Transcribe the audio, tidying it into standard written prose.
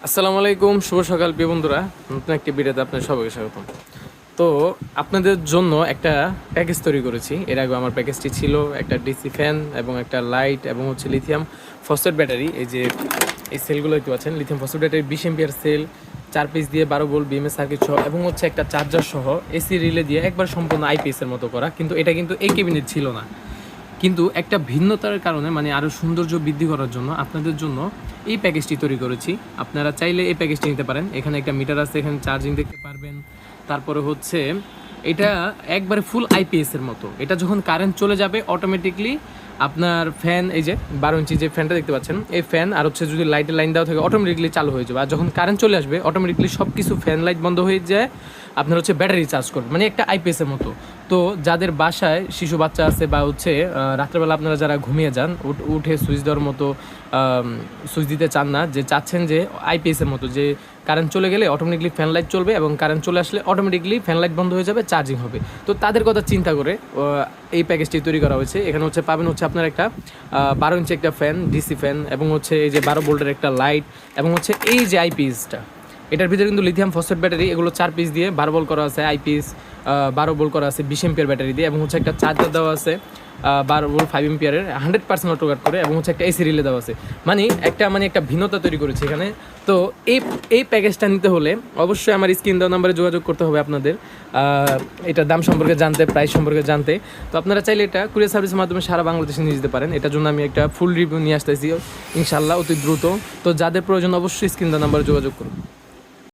আসসালামু আলাইকুম, শুভ সকাল প্রিয় বন্ধুরা। নতুন একটি ভিডিওতে আপনাদের সবাইকে স্বাগতম। তো আপনাদের জন্য একটা প্যাকেজ তৈরি করেছি। এর আগে আমার প্যাকেজটি ছিল একটা ডিসি ফ্যান এবং একটা লাইট এবং হচ্ছে লিথিয়াম ফসফেট ব্যাটারি। এই যে এই সেলগুলো দেখতে পাচ্ছেন, lithium phosphate battery 20 ampere cell, 4 piece দিয়ে 12 ভোল্ট বিএমএস সার্কিট সহ এবং হচ্ছে একটা চার্জার সহ এসি রিলে দিয়ে একবার সম্পূর্ণ আইপিএস এর মতো করা। কিন্তু এটা কিন্তু এই কেবিনেট ছিল না, কিন্তু একটা ভিন্নতার কারণে মানে আরও সৌন্দর্য বৃদ্ধি করার জন্য আপনাদের জন্য এই প্যাকেজটি তৈরি করেছি। আপনারা চাইলে এই প্যাকেজটি নিতে পারেন। এখানে একটা মিটার আছে, এখানে চার্জিং দেখতে পারবেন। তারপরে হচ্ছে এটা একবারে ফুল আইপিএসের মতো। এটা যখন কারেন্ট চলে যাবে অটোমেটিকলি আপনার ফ্যান, এই যে 12 ইঞ্চি যে ফ্যানটা দেখতে পাচ্ছেন, এই ফ্যান আর হচ্ছে যদি লাইটের লাইন দেওয়া থাকে অটোমেটিকলি চালু হয়ে যাবে। আর যখন কারেন্ট চলে আসবে অটোমেটিকলি সব কিছু ফ্যান লাইট বন্ধ হয়ে যায়, আপনার হচ্ছে ব্যাটারি চার্জ করবে, মানে একটা আইপিএসের মতো। তো যাদের বাসায় শিশু বাচ্চা আছে বা হচ্ছে রাত্রেবেলা আপনারা যারা ঘুমিয়ে যান, উঠে সুইচ দেওয়ার মতো সুইচ দিতে চান না, যে চাচ্ছেন যে আইপিএসের মতো, যে কারেন্ট চলে গেলে অটোমেটিকলি ফ্যান লাইট চলবে এবং কারেন্ট চলে আসলে অটোমেটিকলি ফ্যান লাইট বন্ধ হয়ে যাবে, চার্জিং হবে। তো তাদের কথা চিন্তা করে এই প্যাকেজটি তৈরি করা হয়েছে। এখানে হচ্ছে পাবেন হচ্ছে আপনার একটা 12 ইঞ্চি একটা ফ্যান, ডিসি ফ্যান, এবং হচ্ছে এই যে 12 ভোল্টের একটা লাইট, এবং হচ্ছে এই যে আইপিএসটা, এটার ভিতরে কিন্তু লিথিয়াম ফসফেট ব্যাটারি, এগুলো 4 পিস দিয়ে 12 ভোল্ট করা আছে, আইপিএস 12 ভোল্ট করা আছে 20 এম্পিয়ার ব্যাটারি দিয়ে, এবং হচ্ছে একটা চার্জার দেওয়া আছে 12 ভোল্ট 5 এম্পিয়ারের 100% অটো কাট করে, এবং হচ্ছে একটা এসি রিলে দেওয়া আছে। একটা ভিন্নতা তৈরি করেছে এখানে। তো এই প্যাকেজটা নিতে হলে অবশ্যই আমার স্ক্রিন দেওয়া নাম্বারে যোগাযোগ করতে হবে আপনাদের, এটার দাম সম্পর্কে জানতে, প্রাইস সম্পর্কে জানতে। তো আপনারা চাইলে এটা কুরিয়ার সার্ভিসের মাধ্যমে সারা বাংলাদেশে নিয়ে যেতে পারেন। এটার জন্য আমি একটা ফুল রিভিউ নিয়ে আসতেছি ইনশাল্লাহ অতি দ্রুত। তো যাদের প্রয়োজন অবশ্যই স্ক্রিন দেওয়া নাম্বারে যোগাযোগ করুন।